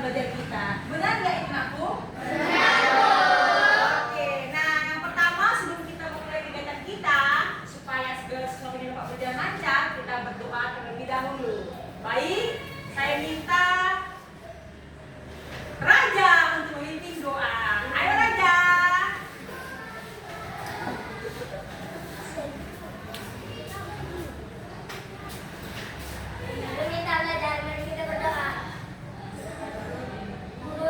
belajar kita. Benar nggak itu aku? Oke, nah yang pertama sebelum kita memulai kegiatan kita, supaya segala sesuatunya dapat berjalan lancar, kita berdoa terlebih dahulu. Baik, saya minta Raja untuk memimpin doa. Ayo Raja. Demi tanda dan mari kita berdoa. Guru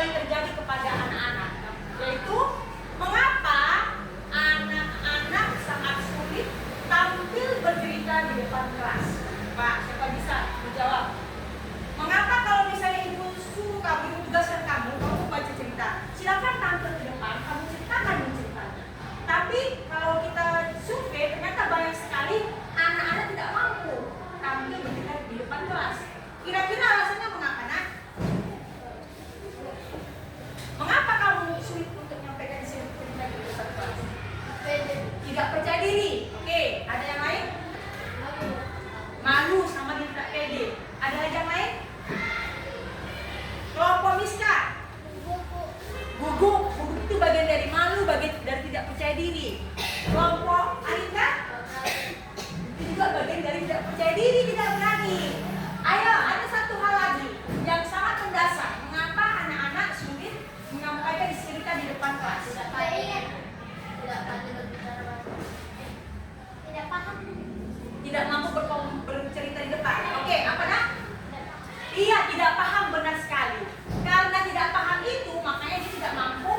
seringkali terjadi kepada anak-anak, yaitu mengapa anak-anak sangat sulit tampil bercerita di depan kelas. Pak, siapa bisa menjawab? Mengapa kalau misalnya ibu suruh kamu, ibu tugaskan kamu baca cerita, silakan tampil ke depan, kamu ceritakan ceritanya. Tapi kalau kita survei, ternyata banyak sekali anak-anak tidak mampu tampil bercerita di depan kelas. Kira-kira alasannya mengapa, nak? Mengapa kamu sulit untuk menyampaikan cerita di depan kelas? Tidak percaya diri. Oke, ada yang lain? Malu sama dia tidak pede. Ada lagi yang lain? Kelompok Miska. Gugup itu bagian dari malu, bagian dari tidak percaya diri. Kelompok Alika itu juga bagian dari tidak percaya diri, tidak berani. Ayo, ada satu hal lagi yang sangat mendasar. Mengapa anak-anak sulit menyampaikan cerita di depan kelas? Tidak mampu bercerita di depan. Oke, apa nak? Iya, tidak paham, benar sekali. Karena tidak paham itu, makanya dia tidak mampu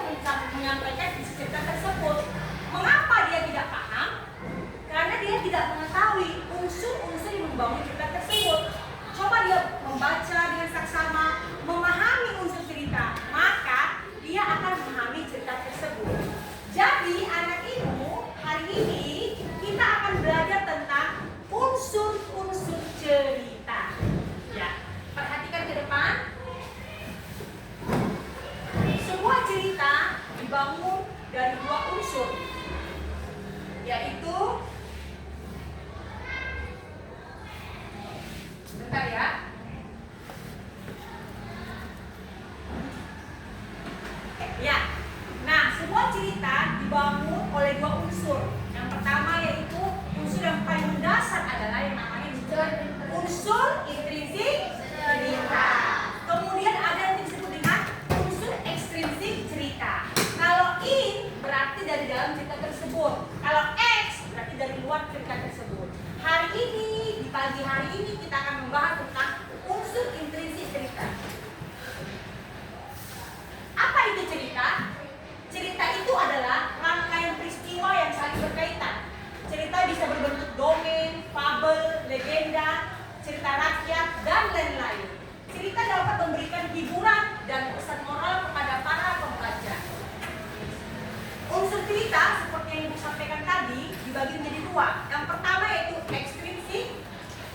menyampaikan isi cerita tersebut. Mengapa dia tidak paham? Karena dia tidak mengetahui unsur-unsur yang membangun cerita tersebut. Coba dia membaca dengan saksama, memahami unsur cerita, maka dia akan memahami cerita tersebut. Jadi anak ibu, hari ini kita akan belajar tentang unsur-unsur cerita. Ya, perhatikan ke depan. Sebuah cerita dibangun dari dua unsur, yaitu, bentar ya. Ya, nah sebuah cerita dibangun oleh dua unsur. Yang pertama yaitu unsur yang paling mendasar adalah yang namanya unsur intrinsik cerita. Kemudian ada yang disebut dengan unsur ekstrinsik cerita. Kalau in berarti dari dalam cerita tersebut. Kalau X berarti dari luar cerita tersebut. Hari ini, di pagi hari ini kita akan membahas tentang unsur intrinsik cerita. Apa itu cerita? Cerita itu adalah rangkaian peristiwa yang saling berkaitan. Cerita bisa berbentuk dongeng, fabel, legenda, cerita rakyat, dan lain-lain. Cerita dapat memberikan hiburan dan pesan moral kepada para pembaca. Unsur cerita seperti yang Ibu sampaikan tadi dibagi menjadi dua. Yang pertama yaitu ekstrinsik,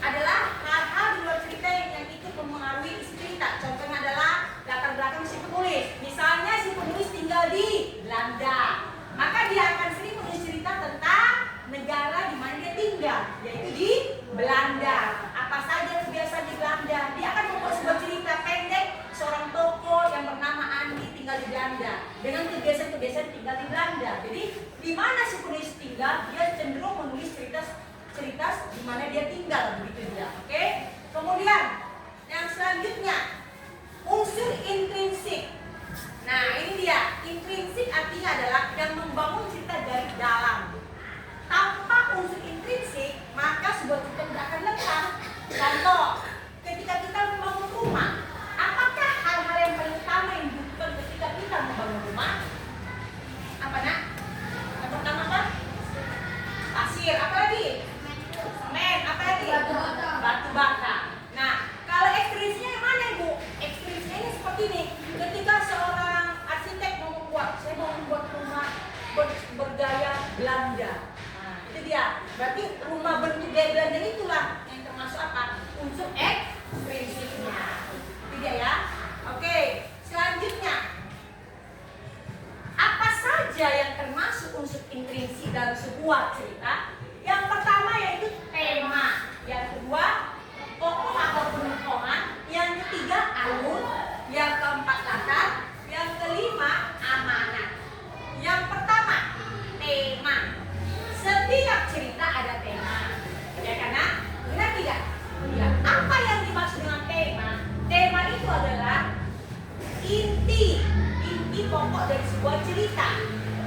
adalah hal-hal di luar cerita yang ikut mempengaruhi isi cerita. Contohnya adalah latar belakang si penulis. Misalnya si penulis tinggal di Belanda, maka dia akan sering menulis cerita tentang negara di mana dia tinggal, yaitu di Belanda. Apa saja kebiasaan di Belanda. Dia akan membuat sebuah cerita pendek seorang tokoh yang bernama Andi tinggal di Belanda dengan kebiasaan-kebiasaan tinggal di Belanda. Jadi di mana si penulis tinggal, dia cenderung menulis cerita di mana dia tinggal, begitu dia. Oke? Kemudian yang selanjutnya unsur intrinsik. Nah, ini dia. Intrinsik artinya adalah yang membangun cerita dari dalam. Tanpa unsur intrinsik, maka sebuah cerita tidak akan lengkap. Contoh, ketika kita membangun rumah, apakah hal-hal yang paling utama yang dibutuhkan ketika kita membangun rumah? Apa nak? Yang pertama apa? Pasir. Apa lagi? Semen. Apa lagi? Batu bata. Nah, kalau ekstrinsiknya yang mana ibu? Ekstrinsiknya ini seperti ini. Ketika seorang arsitek saya mau membuat rumah bergaya Belanda. Nah, itu dia. Berarti rumah bentuk gaya Belanda itulah yang termasuk apa? Unsur ekstrinsiknya. Itu dia ya. Oke, selanjutnya. Apa saja yang termasuk unsur intrinsik dalam sebuah cerita? Yang pertama yaitu tema. Yang kedua, tokoh atau penukohan. Yang ketiga, alur. Yang keempat, latar. Yang kelima, amanat. Yang pertama, tema. Setiap cerita ada tema. Ya karena, benar tidak? Ya. Apa yang dimaksud dengan tema? Tema itu adalah inti pokok dari sebuah cerita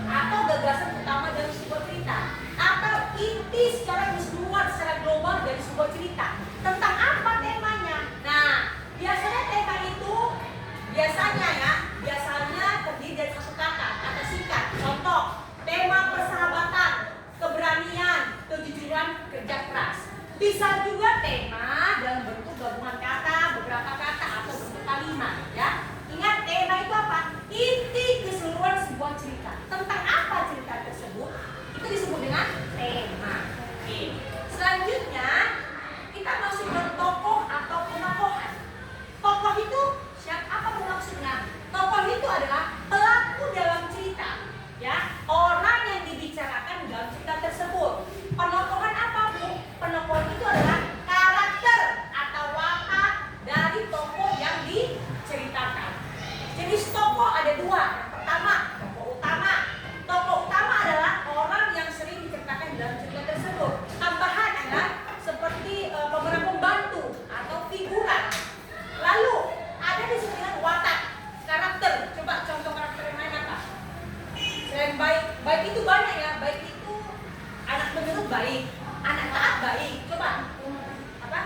atau gagasan utama dari sebuah cerita atau inti secara keseluruhan, secara global dari sebuah cerita. Tentang apa temanya? Nah, biasanya tema itu biasanya sebuah cerita. Tentang apa cerita tersebut? Itu disebut dengan tema. Oke. Selanjutnya kita masuk ke tokoh atau penokohan. Tokoh itu apa maksudnya? Tokoh itu adalah pelaku dalam cerita, ya, orang yang dibicarakan dalam cerita tersebut. Penokohan apa, Bu? Penokohan itu adalah karakter atau watak dari tokoh yang diceritakan. Jenis tokoh ada dua. Yang pertama, tokoh utama. Tokoh utama adalah orang yang sering diceritakan dalam cerita tersebut. Tambahan adalah seperti pemeran pembantu atau figuran. Lalu ada disebutkan watak, karakter. Coba contoh karakter yang lain apa? Selain baik itu banyak ya. Baik itu anak penurut baik, anak taat baik. Coba apa?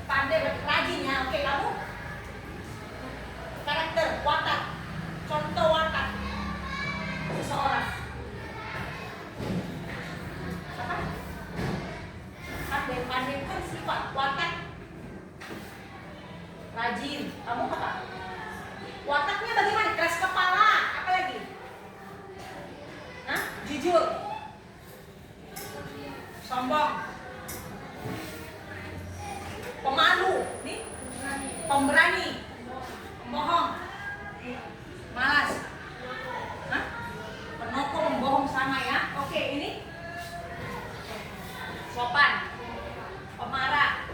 Pandai, rajin ya. Oke, kamu karakter, watak. Contoh watak seseorang apa? Pandai kan sifat, watak rajin. Kamu apa? Wataknya bagaimana? Keras kepala. Apa lagi? Hah? Jujur, sombong, pemalu, nih, pemberani, pembohong, malas. Hah? Penokol, pembohong sama ya. Oke, ini sopan, pemarah,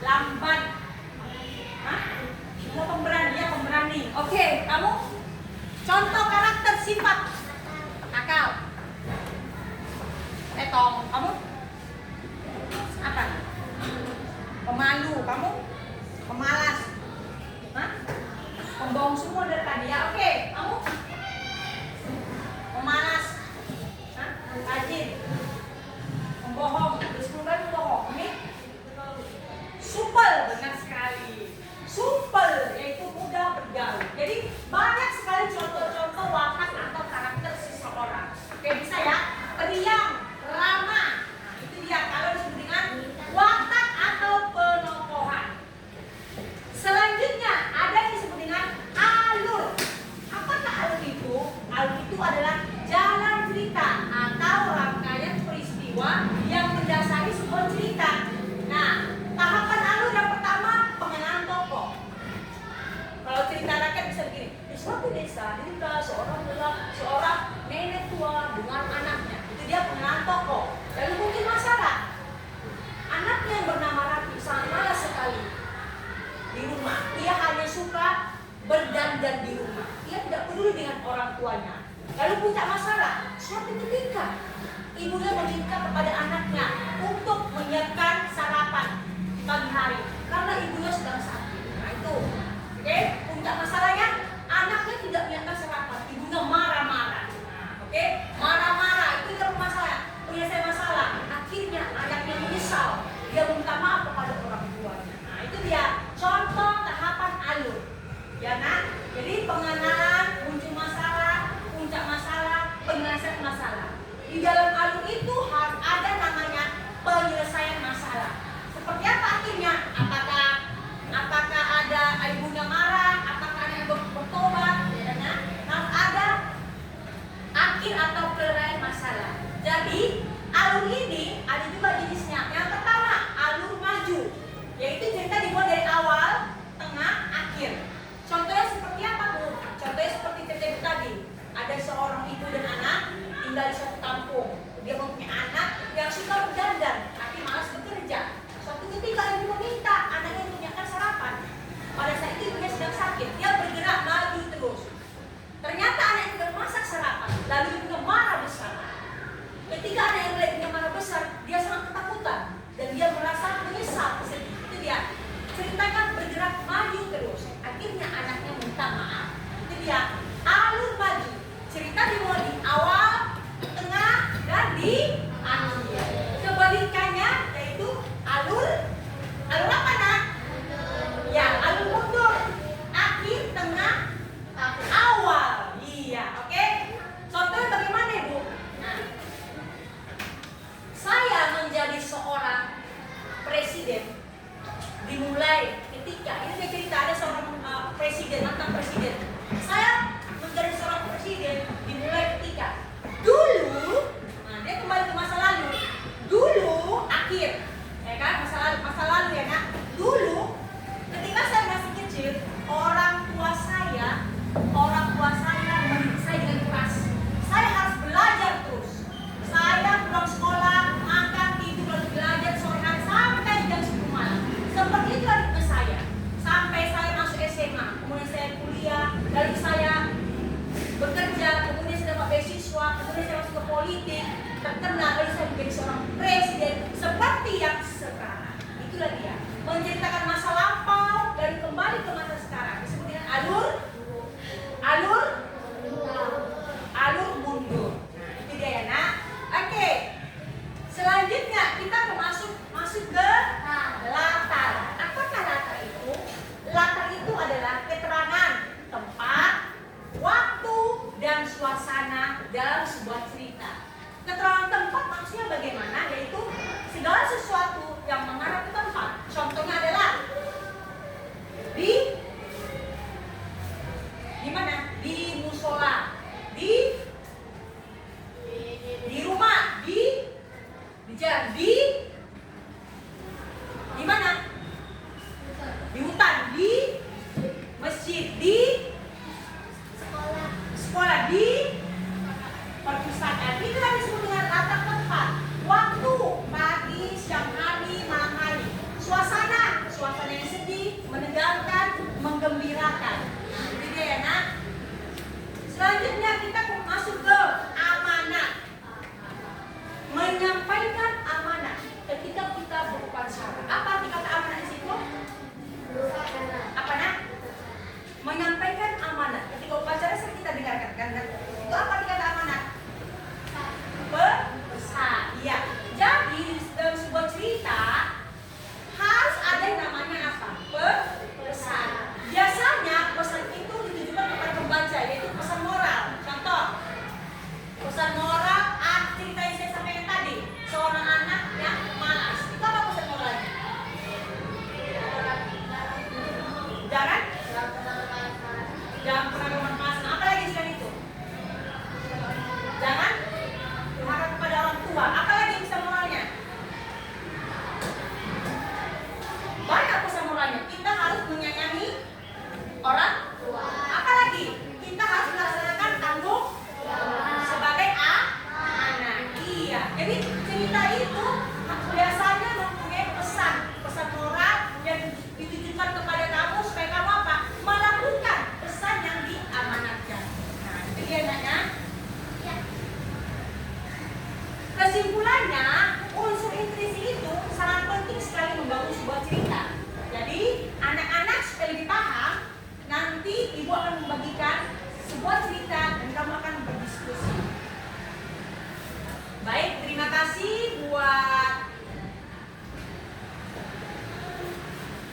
lamban. Hah? Semua pemberani ya, pemberani. Oke, kamu contoh karakter sifat nakal. Tong, kamu apa? Pemalu, kamu pemalas. Hah? Pembohong semua dari tadi ya. Oke, kamu pemalas. Hah? Rajin, pembohong, terus kemudian pembohong. Ini supel, benar sekali. Supel yaitu mudah bergaul. Jadi banyak sekali contoh-contoh watak atau karakter seseorang. Oke, bisa ya? Pendiam, ramah. Nah, itu dia kalau disebut dengan watak atau penokohan. Selanjutnya ada yang disebut dengan alur. Apakah alur itu? Alur itu adalah jalan cerita atau rangkaian peristiwa yang mendasari sebuah cerita. Nah, tahapan alur yang pertama pengenalan tokoh. Kalau cerita rakyat bisa begini. Di suatu desa cerita seorang nenek tua dengan anaknya. Itu dia pengenalan tokoh. Lalu mungkin masalah. Anaknya yang bernama Rati sangat malas sekali di rumah. Dia hanya suka berdandan di rumah. Dia tidak peduli dengan orang tuanya. Lalu puncak masalah. Suatu ketika ibunya meminta kepada anaknya untuk menyiapkan sarapan pagi hari karena ibunya sedang sakit. Nah itu, oke, puncak masalahnya anaknya tidak menyiapkan sarapan. Ibunya marah-marah. Nah, oke, marah-marah itu yang masalah. Punya masalah. Akhirnya anaknya menyesal. Dia minta maaf kepada orang tuanya. Nah itu dia contoh tahapan alur. Ya kan? Jadi pengenalan, muncul masalah, puncak masalah, penyelesaian masalah. Di dalam alur itu harus ada namanya penyelesaian masalah. Seperti apa akhirnya? Apakah ada ibunya marah? Apakah ada yang bertobat? Ya kan? Harus ada akhir atau penyelesaian masalah. Jadi alur ini ada juga jenisnya. Yang pertama alur maju, yaitu cerita dibuat dari awal, tengah, akhir. Contohnya seperti apa, Bu? Contohnya seperti cerita itu tadi. Ada seorang ibu dan anak tinggal di satu kampung. Dia mempunyai anak yang suka berdandan, tapi malas bekerja. Suatu ketika ibu meminta anaknya menyiapkan sarapan. Pada saat itu ibunya sedang sakit. Dia bergerak maju terus. Ternyata anak itu sudah masak sarapan. Lalu ibunya marah besar. Ketika anak yang ibunya marah besar, dia sangat ketakutan dan dia merasa menyesal. Itu dia. Ceritakan bergerak maju terus. Akhirnya anaknya minta maaf. Itu dia. Alur maju. Cerita dimulai di awal, tengah, dan di akhir. Kebalikannya yaitu alur apa nak? Ya, alur mundur. Akhir, tengah, awal. Iya, oke. Contohnya bagaimana, Ibu? Nah, saya menjadi seorang presiden di ketika ini dia cerita ada seorang presiden, mantan presiden. Saya menjadi seorang presiden dimulai ketika dulu, nah dia kembali ke masa lalu. Dulu akhir, ya kan, masa lalu ya nak. Dulu ketika saya masih kecil, orang tua saya mendidik saya dengan keras. Saya harus belajar terus. Saya pulang sekolah, makan, tidur, lalu belajar sore hari sampai jam 10 malam. Seperti itu hidupnya saya. Sampai saya masuk SMA, kemudian saya kuliah, lalu saya bekerja, kemudian saya dapat beasiswa, kemudian saya masuk ke politik, terkenal, lalu saya menjadi seorang presiden seperti yang sekarang. Itulah dia, menceritakan masa lampau dan kembali ke masa sekarang. Disebut dengan alur mundur. Nah, itu dia ya nak. Oke. Selanjutnya kita masuk ke latar. Apakah latar itu? Latar itu adalah keterangan tempat, waktu, dan suasana dalam sebuah cerita. Keterangan tempat maksudnya bagaimana? Yaitu segala sesuatu yang mengarah ke tempat. Contohnya adalah di mana? Di musola, di rumah, di jalan, di mana? Di hutan, di masjid, di sekolah, di perpustakaan. Itu yang disebut dengan latar tempat. Waktu, pagi, siang hari, malam hari. Suasana yang sedih, menegangkan, menggembirakan. Nah, itu dia ya nak. Selanjutnya kita masuk ke amanat. Menyampaikan amanat ketika kita berupacara. Apa arti kata amanat di situ? Apa nak? Menyampaikan amanat ketika upacara kita dengarkan kan? Itu apa arti kata amanat? Pesan. Iya. Jadi dalam sebuah cerita harus ada yang namanya apa? Pesan. Biasanya pesan itu ditujukan kepada pembaca, yaitu pesan moral. Contoh, pesan moral cerita yang saya sampaikan tadi, seorang anak yang malas. Itu apa pesan moralnya? Jangan pernah bermalas. Apa lagi selain itu? Jangan durhaka kepada orang tua. Apa lagi pesan moralnya? Banyak pesan moralnya. Kita harus menyayangi orang tua. Apa lagi? Kita harus melaksanakan tanggung sebagai anak. Iya. Jadi cerita itu biasanya mempunyai pesan moral yang ditujukan kepada kamu supaya kamu apa? Melakukan pesan yang diamanatkan. Nah, itu dia nanya. Kesimpulannya, unsur intuisi itu sangat penting sekali membangun sebuah cerita. Jadi, anak-anak supaya lebih paham, nanti ibu akan membagikan sebuah cerita dan kamu akan berdiskusi. Baik, terima kasih buat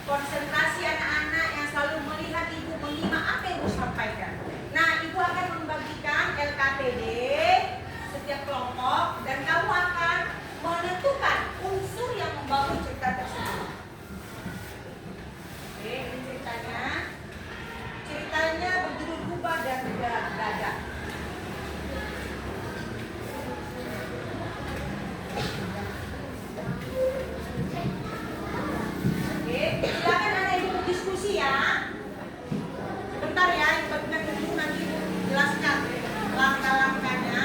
konsentrasi anak-anak yang selalu melihat ibu menyimak apa yang ibu sampaikan. Nah, ibu akan membagikan LKPD setiap kelompok dan kamu akan menentukan unsur yang membangun cerita tersebut. Oke, ini ceritanya. Ceritanya berjudul Kubah dan Gada. Oke, silakan anak ibu berdiskusi ya. Sebentar ya, ibu bagikan dulu nanti ibu jelaskan langkah-langkahnya.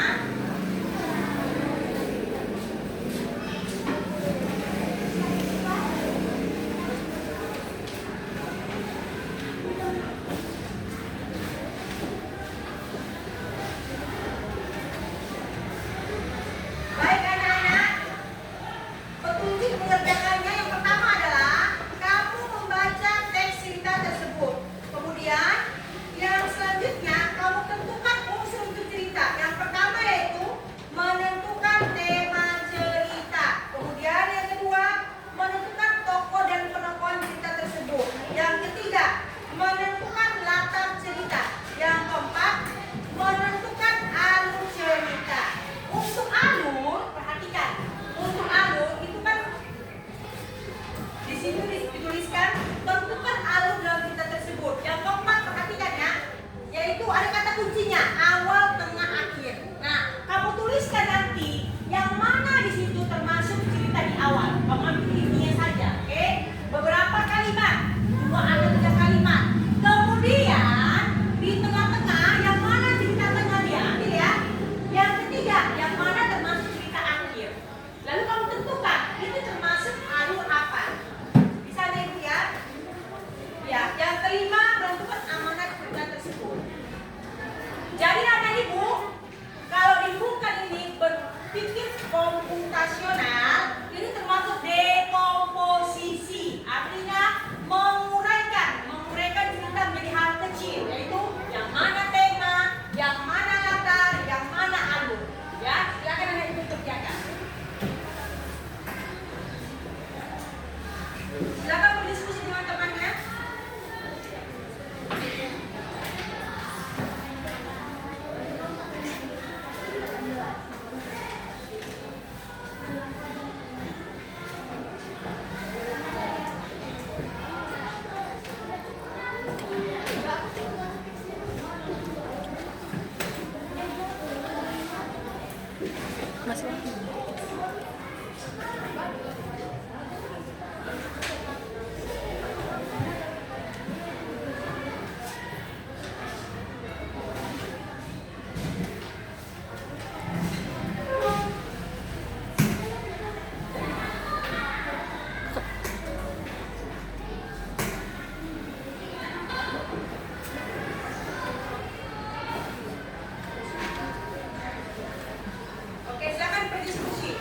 Oke, silakan berdiskusi.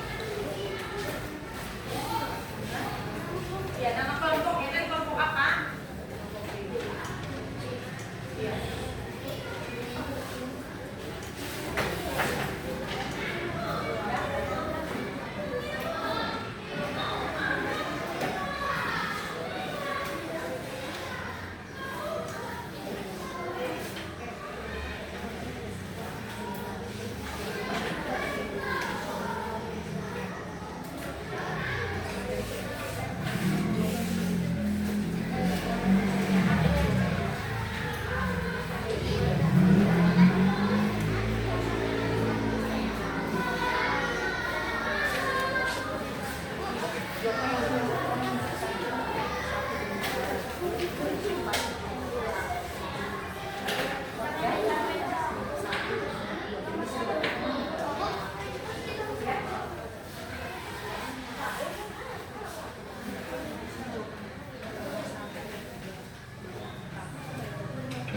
Ya, nama kelompoknya dan kelompok apa? Ya.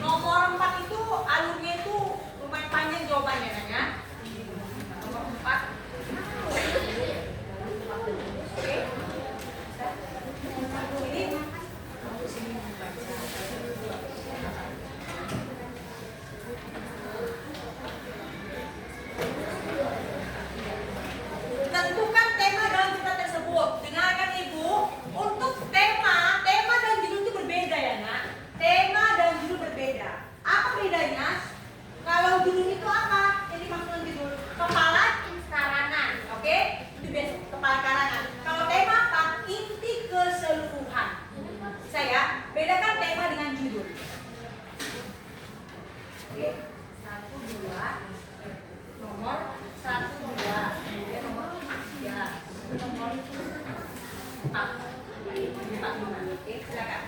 Nomor 4 itu alurnya itu lumayan panjang jawabannya kan ya. Nomor 4. Oke. Ini tentukan tema dalam cerita tersebut. Dengarkan Ibu, untuk tema dan judul itu berbeda ya nak. Tema dan judul berbeda. Apa bedanya? Kalau judul itu apa? Jadi maksudnya judul kepala karangan, oke? Itu biasa kepala karangan. Kalau tema apa? Inti keseluruhan. Saya bedakan tema dengan judul. Oke, 1, 2, nomor 1, 2, kemudian nomor 3, nomor 4, 5. Oke, silakan.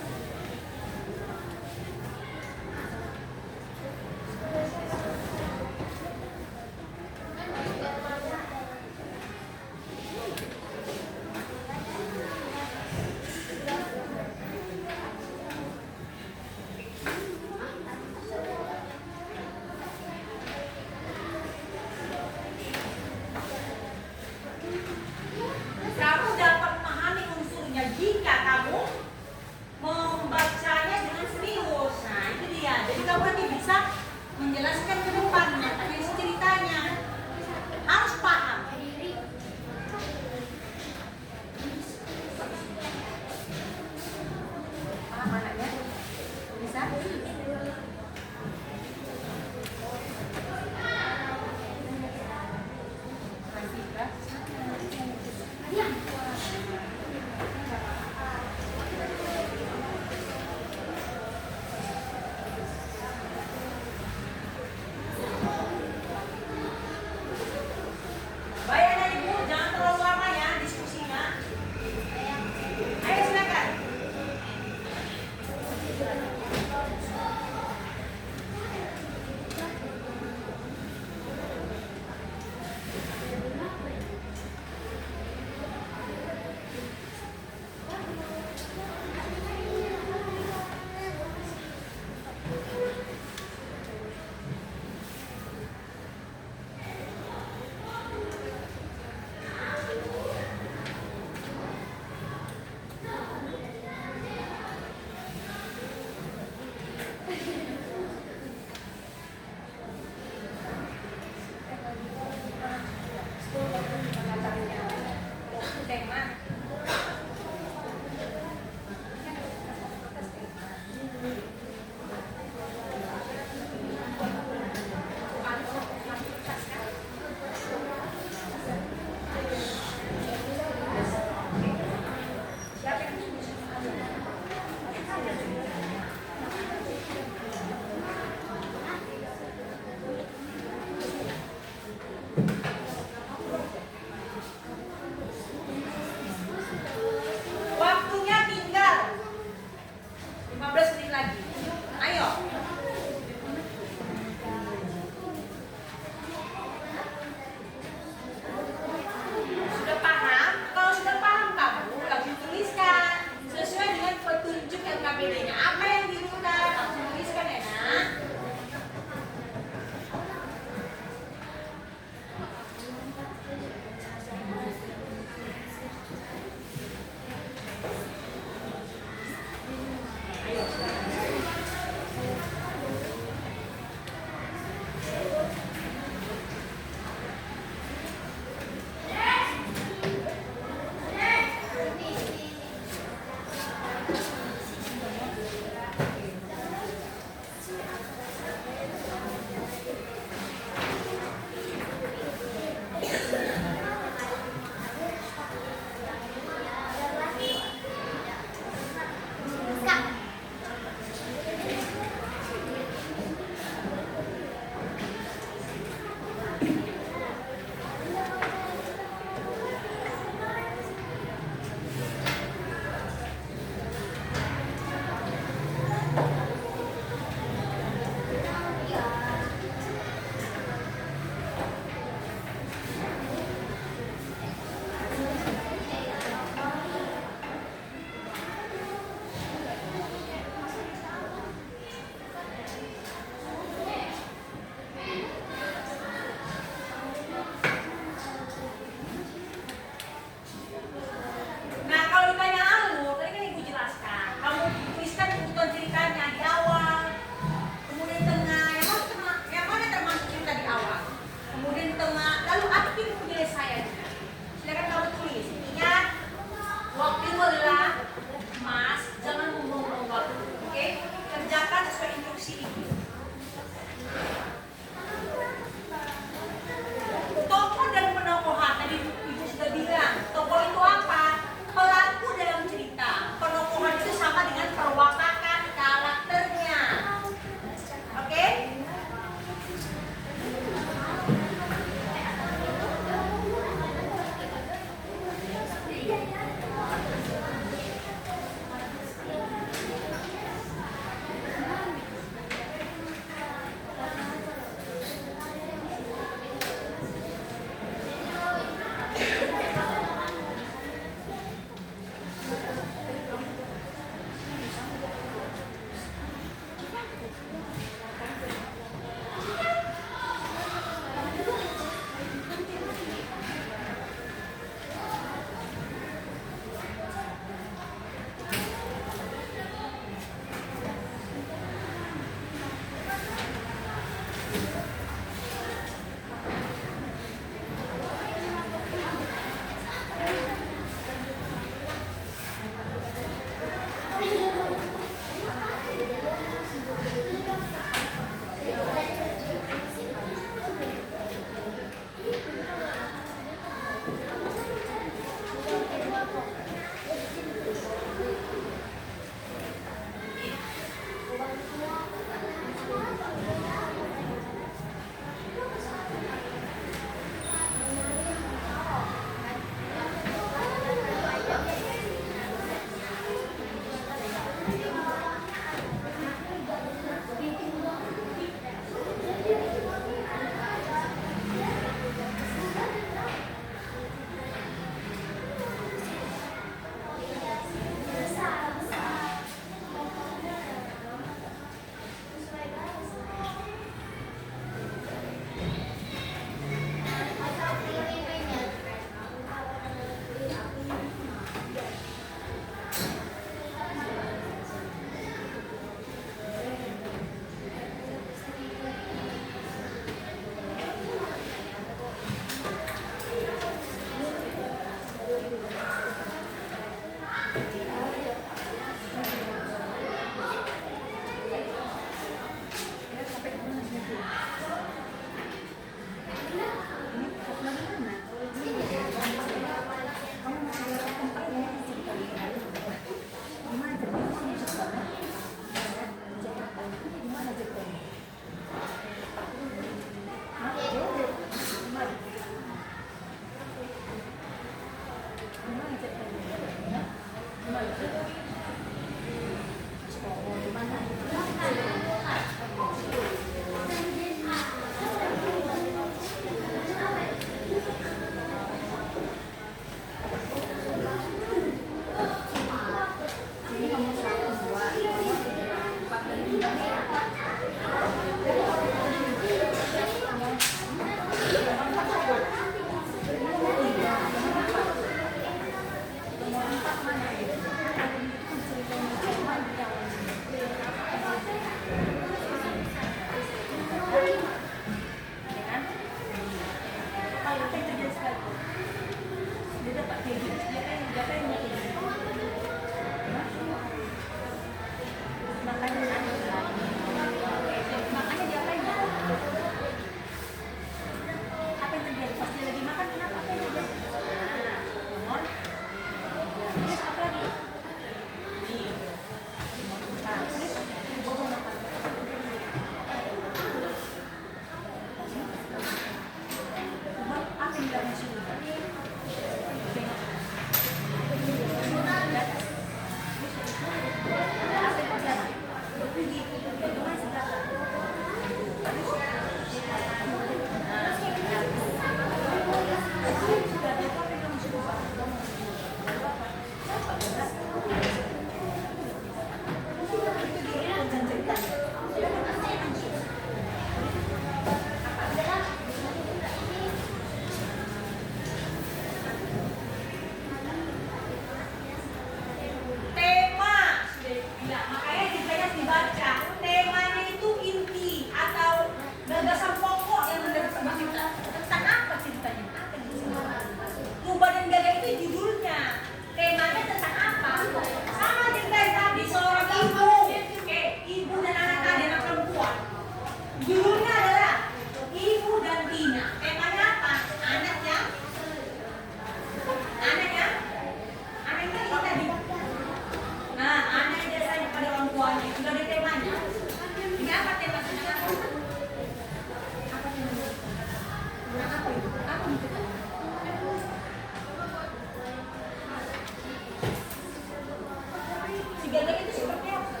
Tiga-tiganya itu seperti apa?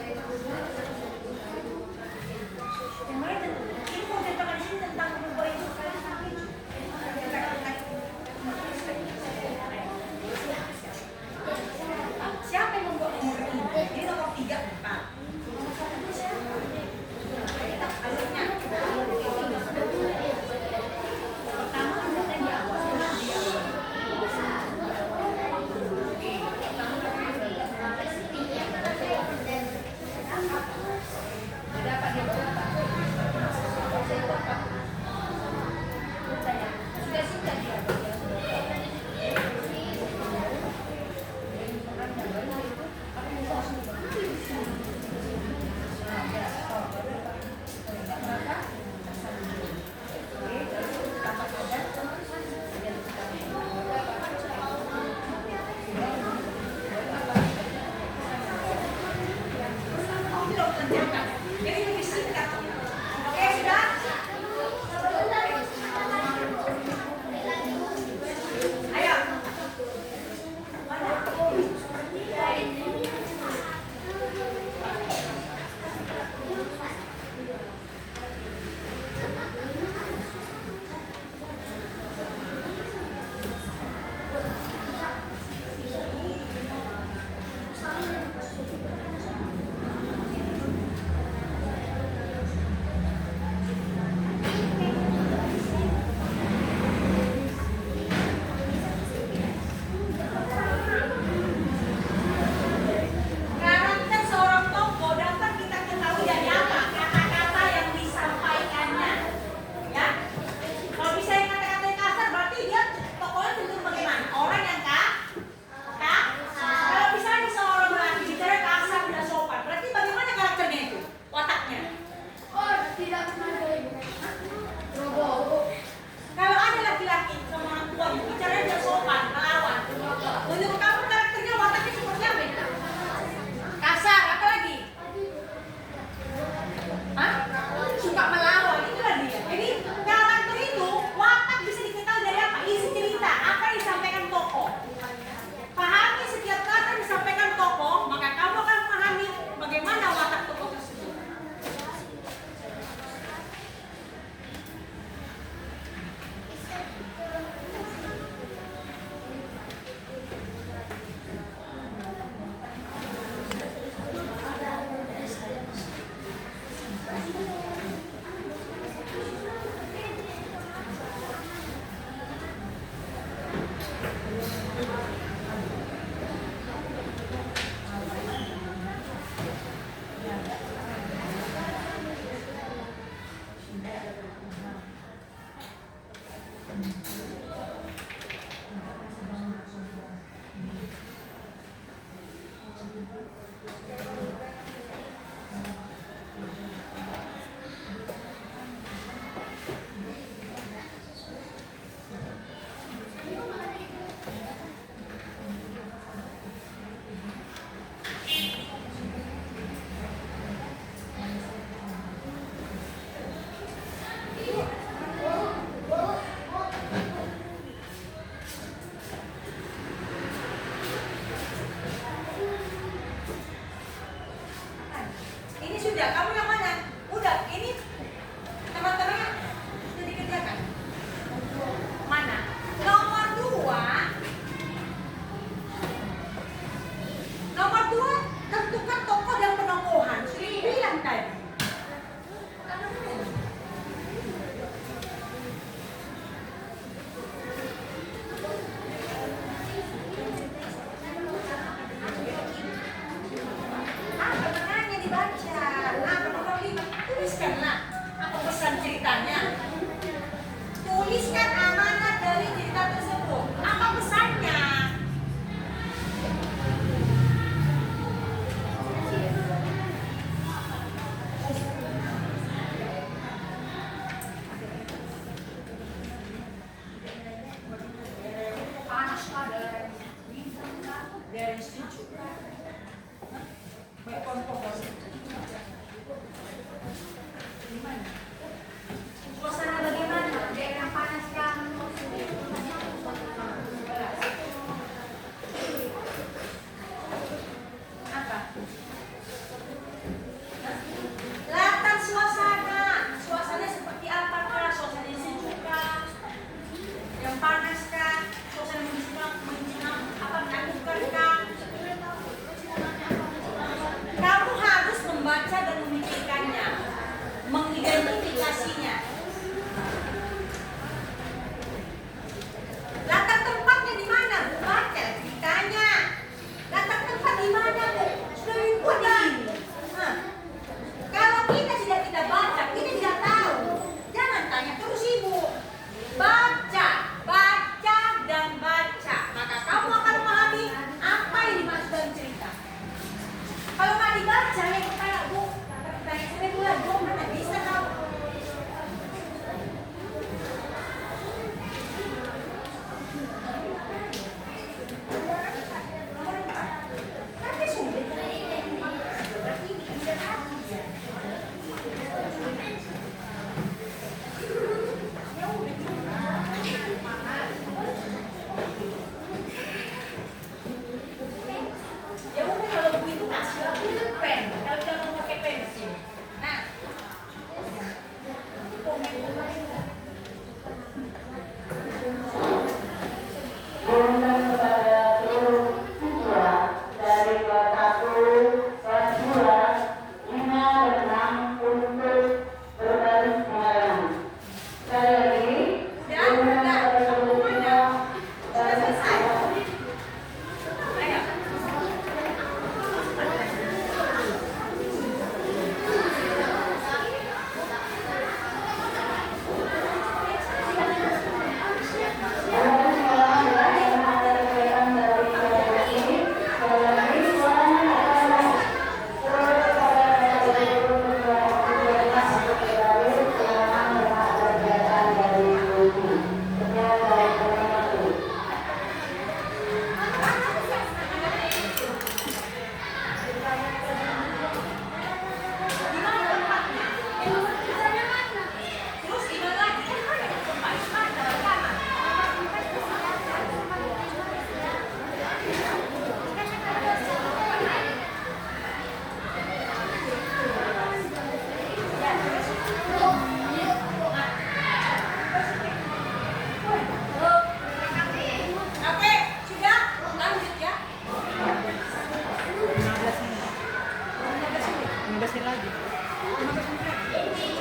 Yang lain ini mau ceritakan di sini tentang berubah itu kalian sakit. Siapa yang membuat nomor ini? Ini nomor 3 bukan? Nomor 1 itu siapa? Alurnya. Pertama kita di awal.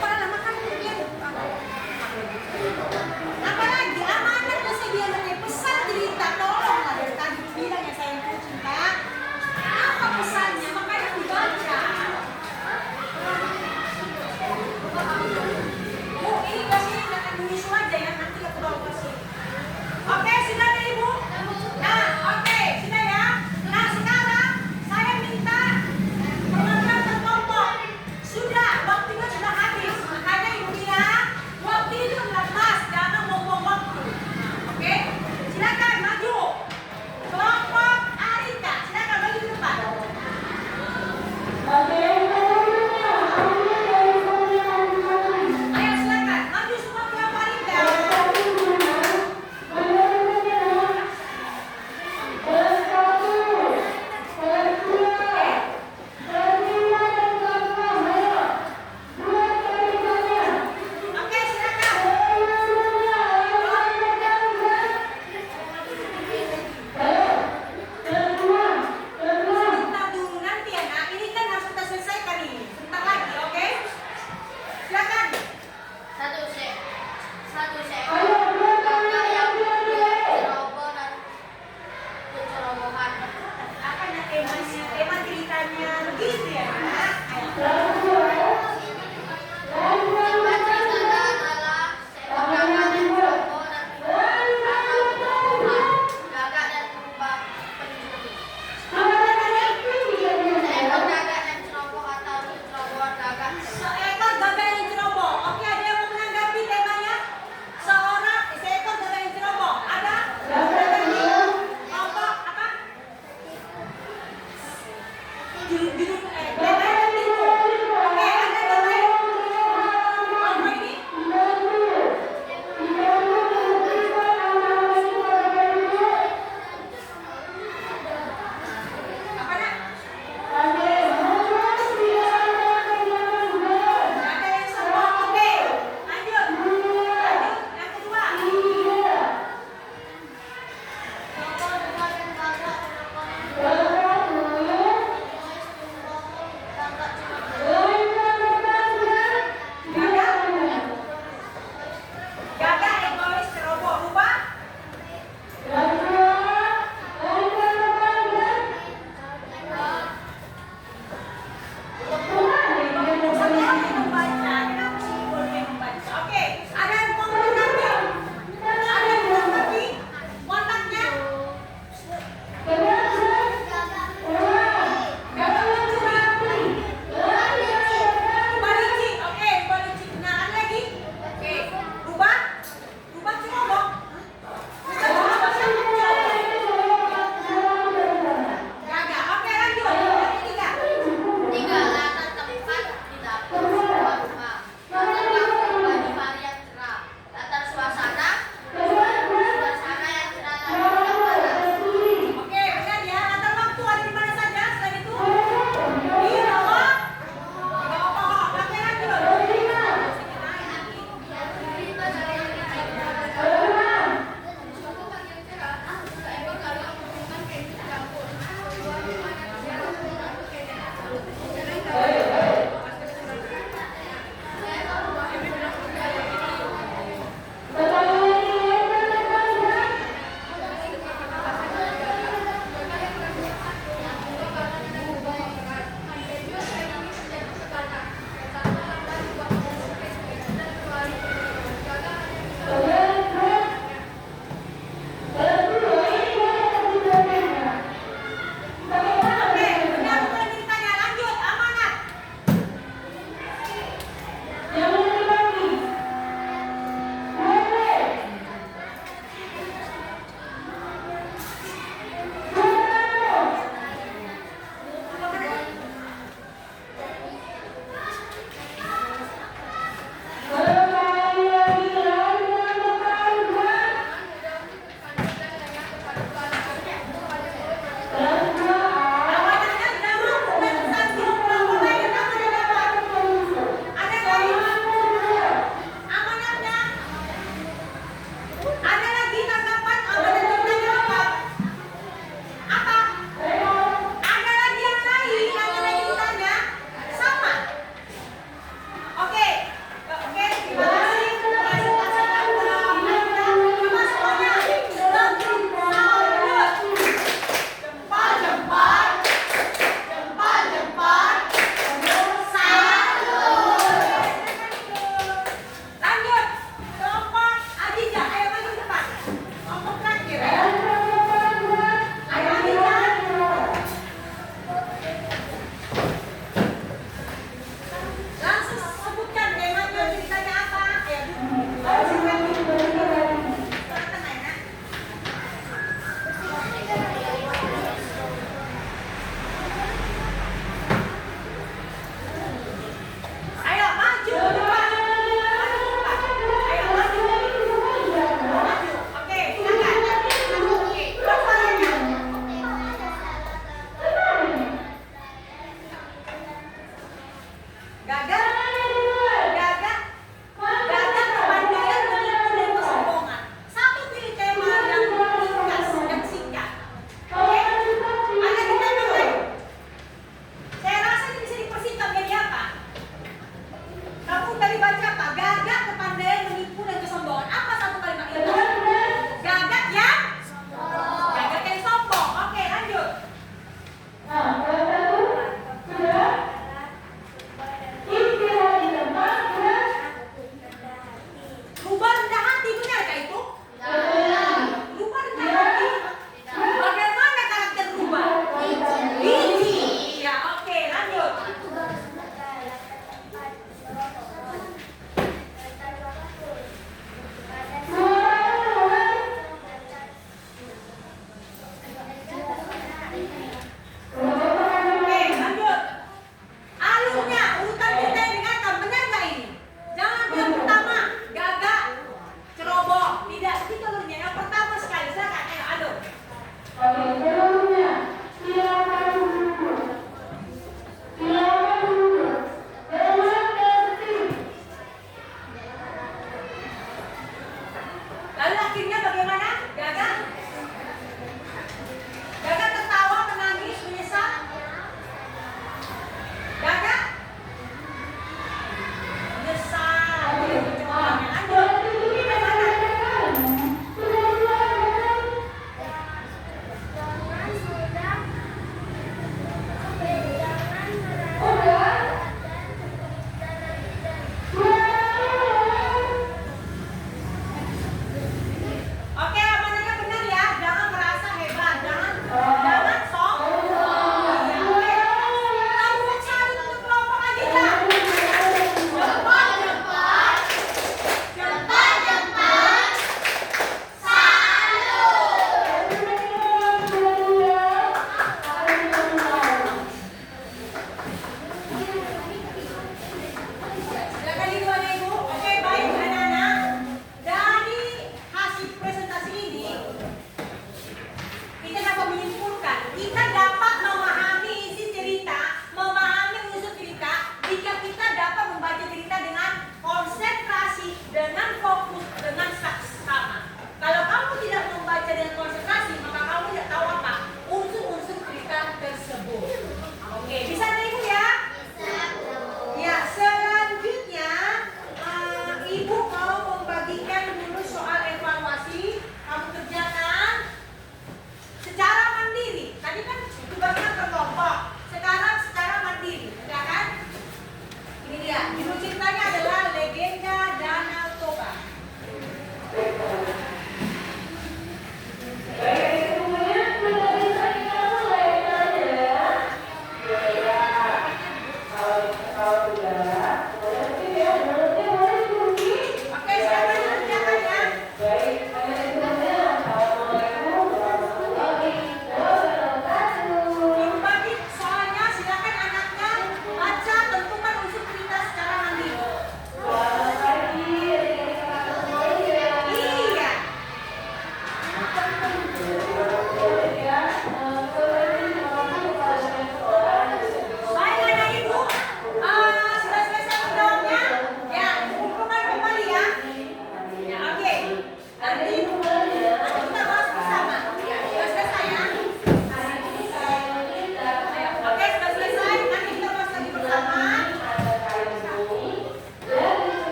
Para makan dia. Apalagi amanat masih dia nanti pesan cerita tolonglah dari tadi bilang ya sayang kucing Kak. Apa pesannya? Makanya dibaca. Bu, ini kasihnya akan menyusul aja ya, nanti aku bawa kasih. Oke, sudah deh Ibu. Nah, oke, sudah ya. Nah, sekarang saya minta pengambilan berkelompok. Sudah, waktunya sudah habis. Makanya Ibu bilang, waktu itu adalah pas, jangan ngomong waktu. Oke, silakan maju. Kelompok Arika, silakan maju ke depan. Ayo silakan, maju semua kelompok Arika. Oke, silakan. Sebentar dulu nanti ya, Nak. Ini kan harus kita selesaikan ini. Sebentar lagi, oke? Silakan. Satu kakak yang ceroboh dan kecerobohan. Apa ya temanya? Tema ceritanya begitu ya, Nak? Ayo. Tema ceritanya adalah seekor gagak yang ceroboh dan atau kecerobohan. Gagak dan berubah penyembunyi. Apa namanya? Seekor gagak yang ceroboh atau kecerobohan gagak. Seekor gagak yang ceroboh. Oke, ada yang mau menanggapi temanya? Seekor gagak yang ceroboh. Ada? Kelompok apa? Judul